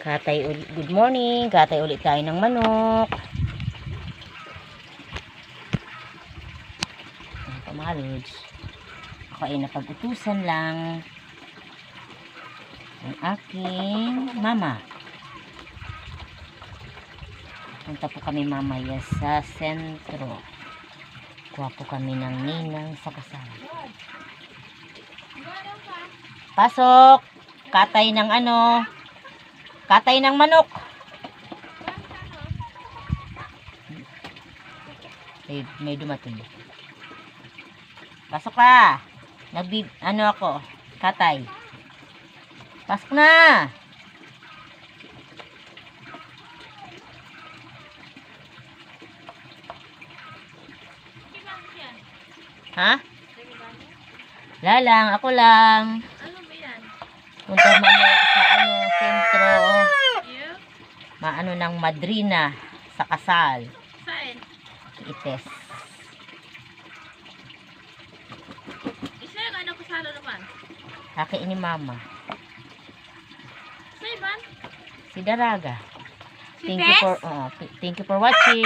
Good morning. Katay ulit tayo ng manok. Ayan po mga lods. Ako ay napag-utusan lang ng aking mama. Punta po kami mamaya sa sentro. Kuha po kami ng ninang sa kasal. Pasok! Katay ng katay ng manok. May dumating. Pasok ka. Ako. Katay. Pasok na. Ha? Lalang. Ako lang. Punta mamaya sa sentro. Ng madrina sa kasal. Saan? Ites. Isa yung anak ko salo naman. Haki ni mama. Sa iban? Si Daraga. Si Tess? Thank you for watching.